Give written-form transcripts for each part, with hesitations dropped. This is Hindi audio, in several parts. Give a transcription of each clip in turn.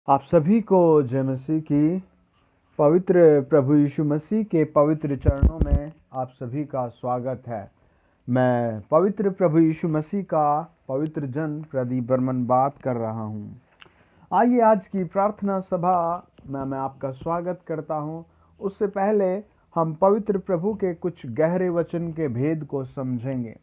आप सभी को जय मसीह की। पवित्र प्रभु यीशु मसीह के पवित्र चरणों में आप सभी का स्वागत है। मैं पवित्र प्रभु यीशु मसीह का पवित्र जन प्रदीप बर्मन बात कर रहा हूँ। आइए आज की प्रार्थना सभा में मैं आपका स्वागत करता हूँ। उससे पहले हम पवित्र प्रभु के कुछ गहरे वचन के भेद को समझेंगे।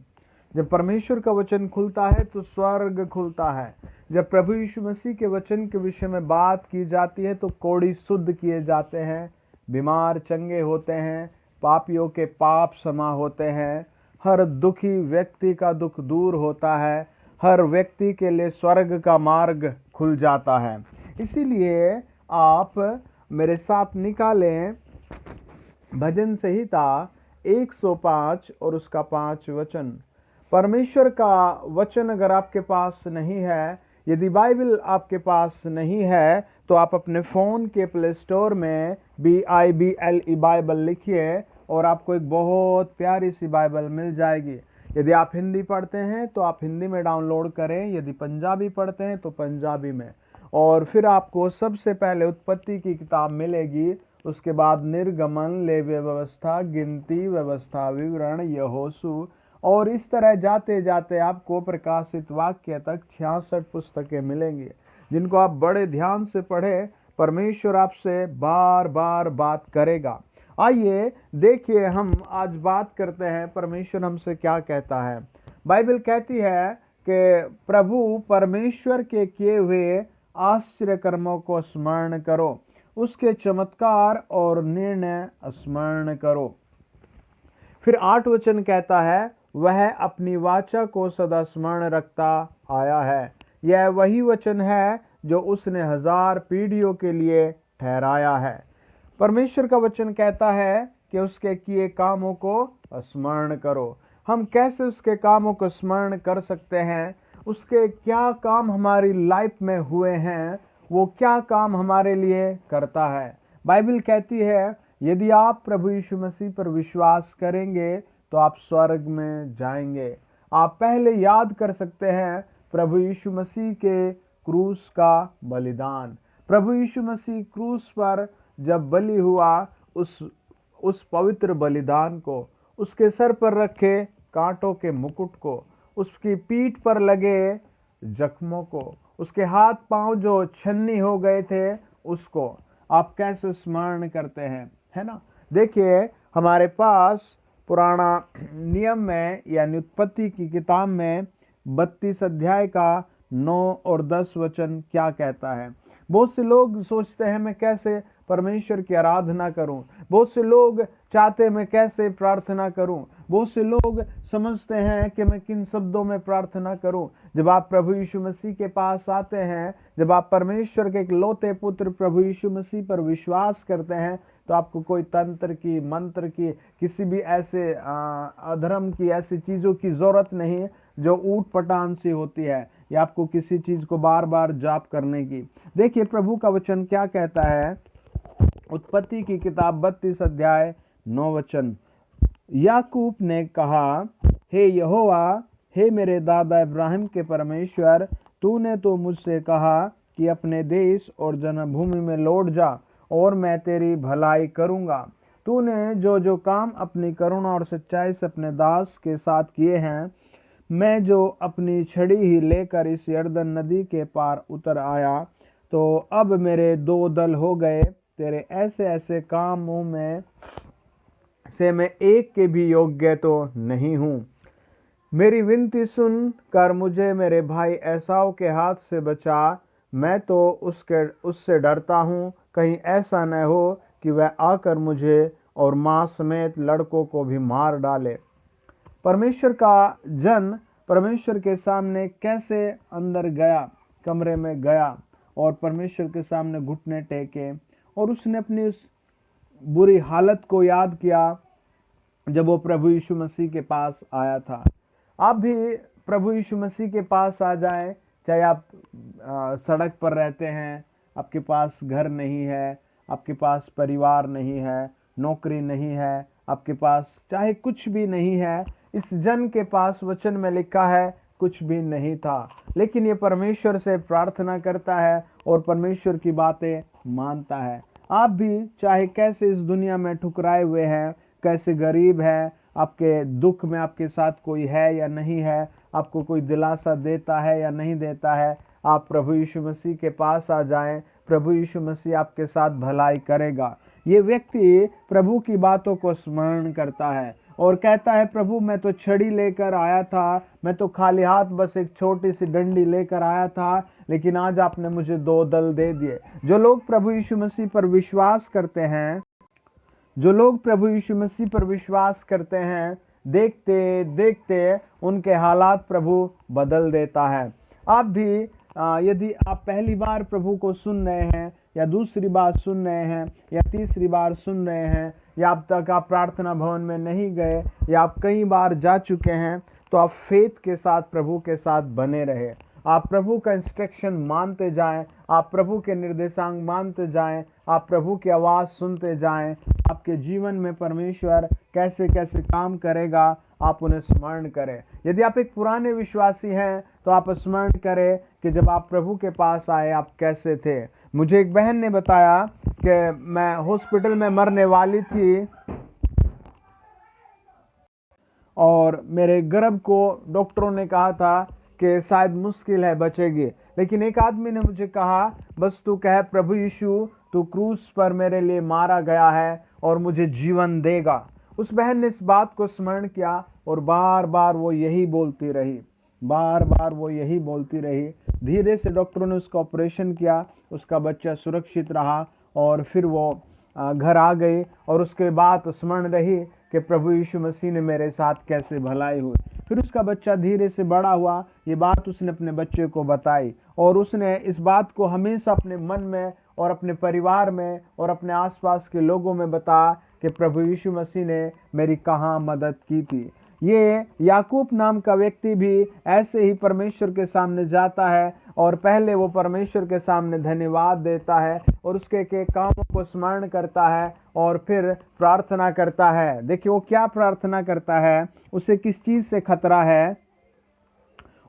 जब परमेश्वर का वचन खुलता है तो स्वर्ग खुलता है। जब प्रभु यीशु मसीह के वचन के विषय में बात की जाती है तो कोढ़ी शुद्ध किए जाते हैं, बीमार चंगे होते हैं, पापियों के पाप क्षमा होते हैं, हर दुखी व्यक्ति का दुख दूर होता है, हर व्यक्ति के लिए स्वर्ग का मार्ग खुल जाता है। इसीलिए आप मेरे साथ निकालें भजन संहिता 105 और उसका 5 वचन। परमेश्वर का वचन अगर आपके पास नहीं है, यदि बाइबल आपके पास नहीं है, तो आप अपने फ़ोन के प्ले स्टोर में BIBLE बाइबल लिखिए और आपको एक बहुत प्यारी सी बाइबल मिल जाएगी। यदि आप हिंदी पढ़ते हैं तो आप हिंदी में डाउनलोड करें, यदि पंजाबी पढ़ते हैं तो पंजाबी में। और फिर आपको सबसे पहले उत्पत्ति की किताब मिलेगी, उसके बाद निर्गमन, लेवी व्यवस्था, गिनती, व्यवस्था विवरण, यहोशू, और इस तरह जाते जाते आपको प्रकाशित वाक्य तक 66 पुस्तकें मिलेंगी, जिनको आप बड़े ध्यान से पढ़े। परमेश्वर आपसे बार बार बात करेगा। आइए देखिए, हम आज बात करते हैं परमेश्वर हमसे क्या कहता है। बाइबल कहती है कि प्रभु परमेश्वर के किए हुए आश्चर्य कर्मों को स्मरण करो, उसके चमत्कार और निर्णय स्मरण करो। फिर 8 वचन कहता है, वह अपनी वाचा को सदा स्मरण रखता आया है। यह वही वचन है जो उसने 1000 पीढ़ियों के लिए ठहराया है। परमेश्वर का वचन कहता है कि उसके किए कामों को स्मरण करो। हम कैसे उसके कामों को स्मरण कर सकते हैं? उसके क्या काम हमारी लाइफ में हुए हैं, वो क्या काम हमारे लिए करता है। बाइबल कहती है यदि आप प्रभु यीशु मसीह पर विश्वास करेंगे तो आप स्वर्ग में जाएंगे। आप पहले याद कर सकते हैं प्रभु यीशु मसीह के क्रूस का बलिदान। प्रभु यीशु मसीह क्रूस पर जब बलि हुआ, उस पवित्र बलिदान को, उसके सर पर रखे कांटों के मुकुट को, उसकी पीठ पर लगे जख्मों को, उसके हाथ पांव जो छन्नी हो गए थे उसको आप कैसे स्मरण करते हैं, है ना। देखिए, हमारे पास पुराना नियम में यानी उत्पत्ति की किताब में 32 अध्याय का 9 और 10 वचन क्या कहता है। बहुत से लोग सोचते हैं मैं कैसे परमेश्वर की आराधना करूं, बहुत से लोग चाहते हैं मैं कैसे प्रार्थना करूं, बहुत से लोग समझते हैं कि मैं किन शब्दों में प्रार्थना करूं। जब आप प्रभु यीशु मसीह के पास आते हैं, जब आप परमेश्वर के इकलौते पुत्र प्रभु यीशु मसीह पर विश्वास करते हैं, तो आपको कोई तंत्र की, मंत्र की, किसी भी ऐसे अधर्म की, ऐसी चीज़ों की ज़रूरत नहीं जो ऊट पटांग सी होती है, या आपको किसी चीज़ को बार बार जाप करने की। देखिए प्रभु का वचन क्या कहता है। उत्पत्ति की किताब 32 अध्याय 9 वचन। याकूब ने कहा, हे यहोवा, हे मेरे दादा इब्राहिम के परमेश्वर, तूने तो मुझसे कहा कि अपने देश और जन्मभूमि में लौट जा और मैं तेरी भलाई करूंगा। तूने जो जो काम अपनी करुणा और सच्चाई से अपने दास के साथ किए हैं, मैं जो अपनी छड़ी ही लेकर इस यरदन नदी के पार उतर आया, तो अब मेरे 2 दल हो गए। तेरे ऐसे ऐसे कामों में से मैं एक के भी योग्य तो नहीं हूँ। मेरी विनती सुन कर मुझे मेरे भाई एसाव के हाथ से बचा। मैं तो उससे डरता हूँ, कहीं ऐसा न हो कि वह आकर मुझे और माँ समेत लड़कों को भी मार डाले। परमेश्वर का जन परमेश्वर के सामने कैसे अंदर गया, कमरे में गया और परमेश्वर के सामने घुटने टेके, और उसने अपनी उस बुरी हालत को याद किया जब वो प्रभु यीशु मसीह के पास आया था। आप भी प्रभु यीशु मसीह के पास आ जाएं, चाहे आप सड़क पर रहते हैं, आपके पास घर नहीं है, आपके पास परिवार नहीं है, नौकरी नहीं है, आपके पास चाहे कुछ भी नहीं है। इस जन के पास वचन में लिखा है कुछ भी नहीं था, लेकिन ये परमेश्वर से प्रार्थना करता है और परमेश्वर की बातें मानता है। आप भी चाहे कैसे इस दुनिया में ठुकराए हुए हैं, कैसे गरीब है, आपके दुख में आपके साथ कोई है या नहीं है, आपको कोई दिलासा देता है या नहीं देता है, आप प्रभु यीशु मसीह के पास आ जाएं। प्रभु यीशु मसीह आपके साथ भलाई करेगा। ये व्यक्ति प्रभु की बातों को स्मरण करता है और कहता है, प्रभु मैं तो छड़ी लेकर आया था, मैं तो खाली हाथ बस एक छोटी सी डंडी लेकर आया था, लेकिन आज आपने मुझे 2 दल दे दिए। जो लोग प्रभु यीशु मसीह पर विश्वास करते हैं, जो लोग प्रभु यीशु मसीह पर विश्वास करते हैं, देखते देखते उनके हालात प्रभु बदल देता है। आप भी यदि आप पहली बार प्रभु को सुन रहे हैं या दूसरी बार सुन रहे हैं या तीसरी बार सुन रहे हैं, या अब तक आप प्रार्थना भवन में नहीं गए या आप कई बार जा चुके हैं, तो आप फेथ के साथ प्रभु के साथ बने रहे। आप प्रभु का इंस्ट्रक्शन मानते जाएं, आप प्रभु के निर्देशांक मानते जाएं, आप प्रभु की आवाज़ सुनते जाएं। आपके जीवन में परमेश्वर कैसे कैसे काम करेगा, आप उन्हें स्मरण करें। यदि आप एक पुराने विश्वासी हैं तो आप स्मरण करें कि जब आप प्रभु के पास आए आप कैसे थे। मुझे एक बहन ने बताया कि मैं हॉस्पिटल में मरने वाली थी और मेरे गर्भ को डॉक्टरों ने कहा था कि शायद मुश्किल है बचेगी, लेकिन एक आदमी ने मुझे कहा, बस तू कह प्रभु यीशु तू क्रूस पर मेरे लिए मारा गया है और मुझे जीवन देगा। उस बहन ने इस बात को स्मरण किया और बार बार वो यही बोलती रही, बार बार वो यही बोलती रही। धीरे से डॉक्टरों ने उसका ऑपरेशन किया, उसका बच्चा सुरक्षित रहा और फिर वो घर आ गई और उसके बाद स्मरण रही कि प्रभु यीशु मसीह ने मेरे साथ कैसे भलाई हुई। फिर उसका बच्चा धीरे से बड़ा हुआ, ये बात उसने अपने बच्चे को बताई और उसने इस बात को हमेशा अपने मन में और अपने परिवार में और अपने आसपास के लोगों में बताया कि प्रभु यीशु मसीह ने मेरी कहाँ मदद की थी। ये याकूब नाम का व्यक्ति भी ऐसे ही परमेश्वर के सामने जाता है और पहले वो परमेश्वर के सामने धन्यवाद देता है और उसके के कामों को स्मरण करता है और फिर प्रार्थना करता है। देखिए वो क्या प्रार्थना करता है, उसे किस चीज़ से खतरा है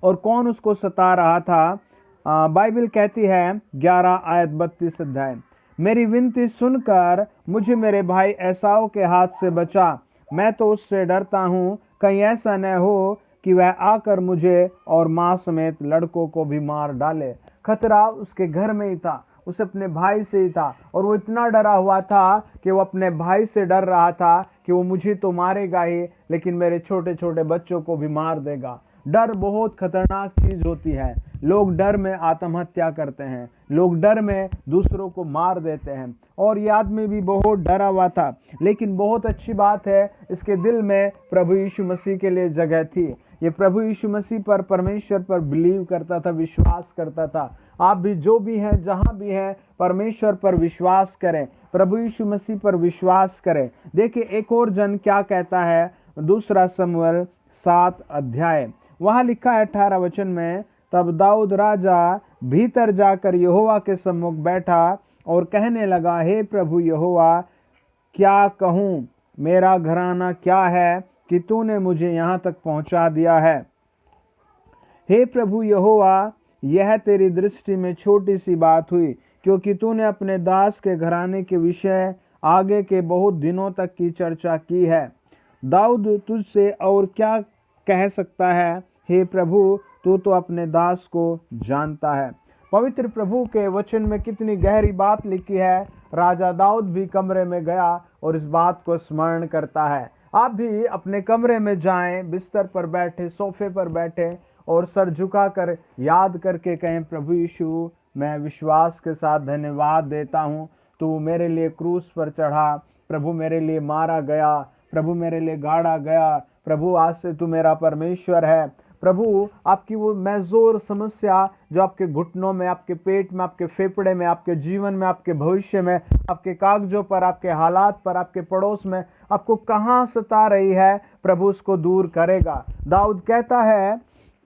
और कौन उसको सता रहा था। बाइबल कहती है 11 आयत 32 अध्याय, मेरी विनती सुनकर मुझे मेरे भाई एसाव के हाथ से बचा, मैं तो उससे डरता हूँ, कहीं ऐसा न हो कि वह आकर मुझे और माँ समेत लड़कों को भी मार डाले। खतरा उसके घर में ही था, उसे अपने भाई से ही था और वो इतना डरा हुआ था कि वो अपने भाई से डर रहा था कि वो मुझे तो मारेगा ही, लेकिन मेरे छोटे छोटे बच्चों को भी मार देगा। डर बहुत खतरनाक चीज होती है। लोग डर में आत्महत्या करते हैं, लोग डर में दूसरों को मार देते हैं और ये आदमी भी बहुत डरा हुआ था। लेकिन बहुत अच्छी बात है, इसके दिल में प्रभु यीशु मसीह के लिए जगह थी। ये प्रभु यीशु मसीह पर, परमेश्वर पर बिलीव करता था, विश्वास करता था। आप भी जो भी हैं, जहां भी हैं, परमेश्वर पर विश्वास करें, प्रभु यीशु मसीह पर विश्वास करें। देखिए एक और जन क्या कहता है, 2 शमूएल 7 अध्याय, वहां लिखा है 18 वचन में, तब दाऊद राजा भीतर जाकर यहोवा के सम्मुख बैठा और कहने लगा, हे प्रभु यहोवा, क्या कहूँ, मेरा घराना क्या है कि तूने मुझे यहाँ तक पहुँचा दिया है। हे प्रभु यहोवा, यह तेरी दृष्टि में छोटी सी बात हुई, क्योंकि तूने अपने दास के घराने के विषय आगे के बहुत दिनों तक की चर्चा की है। दाऊद तुझसे और क्या कह सकता है, हे प्रभु, तू तो अपने दास को जानता है। पवित्र प्रभु के वचन में कितनी गहरी बात लिखी है। राजा दाऊद भी कमरे में गया और इस बात को स्मरण करता है। आप भी अपने कमरे में जाएं, बिस्तर पर बैठे, सोफे पर बैठे और सर झुकाकर याद करके कहें, प्रभु यीशु, मैं विश्वास के साथ धन्यवाद देता हूँ, तू मेरे लिए क्रूस पर चढ़ा, प्रभु मेरे लिए मारा गया, प्रभु मेरे लिए गाड़ा गया, प्रभु आज से तू मेरा परमेश्वर है। प्रभु आपकी वो मेजोर समस्या जो आपके घुटनों में, आपके पेट में, आपके फेफड़े में, आपके जीवन में, आपके भविष्य में, आपके कागजों पर, आपके हालात पर, आपके पड़ोस में आपको कहाँ सता रही है, प्रभु उसको दूर करेगा। दाऊद कहता है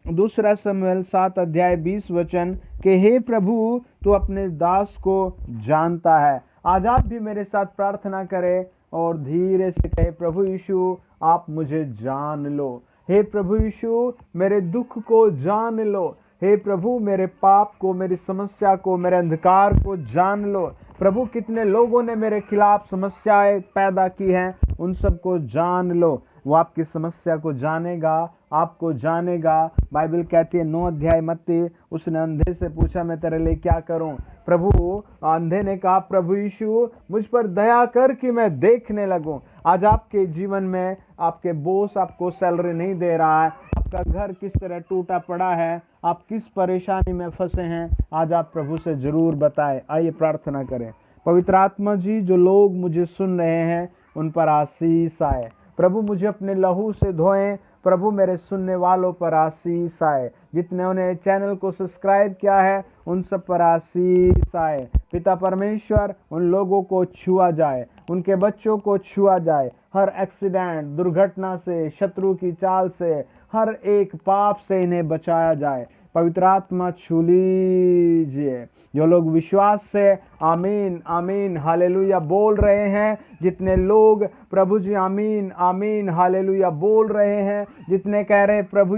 2 शमूएल 7 अध्याय 20 वचन कि हे प्रभु, तू अपने दास को जानता है। आज आप भी मेरे साथ प्रार्थना करें और धीरे से कहे, प्रभु यीशु, आप मुझे जान लो। हे प्रभु यीशु मेरे दुख को जान लो। हे प्रभु मेरे पाप को, मेरी समस्या को, मेरे अंधकार को जान लो। प्रभु कितने लोगों ने मेरे खिलाफ समस्याएं पैदा की हैं, उन सबको जान लो। वो आपकी समस्या को जानेगा, आपको जानेगा। बाइबल कहती है 9 अध्याय मत्ती, उसने अंधे से पूछा मैं तेरे लिए क्या करूं। प्रभु अंधे ने कहा प्रभु यीशु मुझ पर दया कर कि मैं देखने लगूं। आज आपके जीवन में आपके बॉस आपको सैलरी नहीं दे रहा है, आपका घर किस तरह टूटा पड़ा है, आप किस परेशानी में फंसे हैं, आज आप प्रभु से जरूर बताएं। आइए प्रार्थना करें। पवित्र आत्मा जी, जो लोग मुझे सुन रहे हैं उन पर आशीष आए। प्रभु मुझे अपने लहू से धोएं। प्रभु मेरे सुनने वालों पर आशीष आए। जितने ने चैनल को सब्सक्राइब किया है उन सब पर आशीष आए। पिता परमेश्वर उन लोगों को छुआ जाए, उनके बच्चों को छुआ जाए। हर एक्सीडेंट, दुर्घटना से, शत्रु की चाल से, हर एक पाप से इन्हें बचाया जाए। पवित्र आत्मा छू लीजिए। जो लोग विश्वास से आमीन आमीन हालेलुया बोल रहे हैं, जितने लोग प्रभु जी आमीन आमीन हालेलुया बोल रहे हैं, जितने कह रहे हैं प्रभु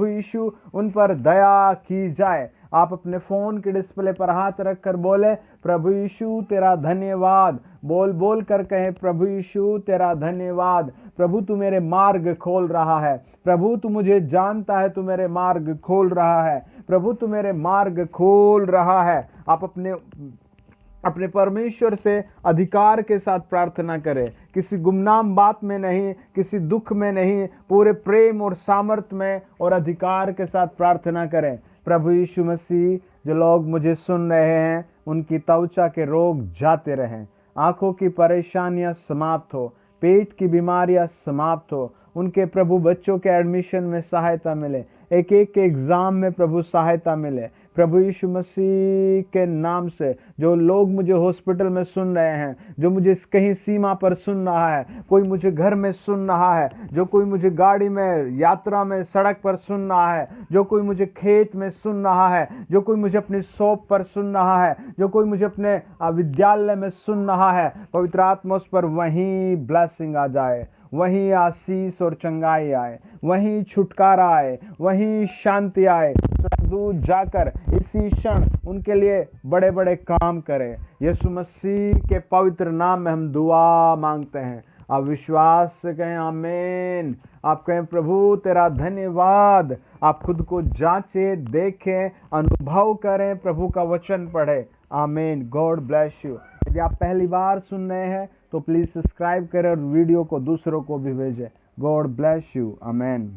यीशु उन पर दया की जाए। आप अपने फोन के डिस्प्ले पर हाथ रखकर बोले प्रभु यीशु तेरा धन्यवाद। बोल बोल कर कहें प्रभु यीशु तेरा धन्यवाद। प्रभु तू मेरे मार्ग खोल रहा है। प्रभु तू मुझे जानता है, तू मेरे मार्ग खोल रहा है। प्रभु तू मेरे मार्ग खोल रहा है। आप अपने परमेश्वर से अधिकार के साथ प्रार्थना करें, किसी गुमनाम बात में नहीं, किसी दुख में नहीं, पूरे प्रेम और सामर्थ्य में और अधिकार के साथ प्रार्थना करें। प्रभु यीशु मसीह, जो लोग मुझे सुन रहे हैं उनकी त्वचा के रोग जाते रहें, आंखों की परेशानियां समाप्त हो, पेट की बीमारियां समाप्त हो, उनके प्रभु बच्चों के एडमिशन में सहायता मिले, एक एक के एग्जाम में प्रभु सहायता मिले। प्रभु यीशु मसीह के नाम से जो लोग मुझे हॉस्पिटल में सुन रहे हैं, जो मुझे कहीं सीमा पर सुन रहा है, कोई मुझे घर में सुन रहा है, जो कोई मुझे गाड़ी में, यात्रा में, सड़क पर सुन रहा है, जो कोई मुझे खेत में सुन रहा है, जो कोई मुझे अपनी शॉप पर सुन रहा है, जो कोई मुझे अपने विद्यालय में सुन रहा है, पवित्र आत्मा उस पर वहीं ब्लेसिंग आ जाए, वहीं आशीष और चंगाई आए, वहीं छुटकारा आए, वहीं शांति आए। दूर जाकर इसी क्षण उनके लिए बड़े बड़े काम करे। यीशु मसीह के पवित्र नाम में हम दुआ मांगते हैं। आप विश्वास से कहें आमीन। आप कहें प्रभु तेरा धन्यवाद। आप खुद को जांचें, देखें, अनुभव करें, प्रभु का वचन पढ़े। आमीन। God bless you. यदि आप पहली बार सुन रहे हैं तो प्लीज सब्सक्राइब करें और वीडियो को दूसरों को भी भेजें। God bless you. आमीन।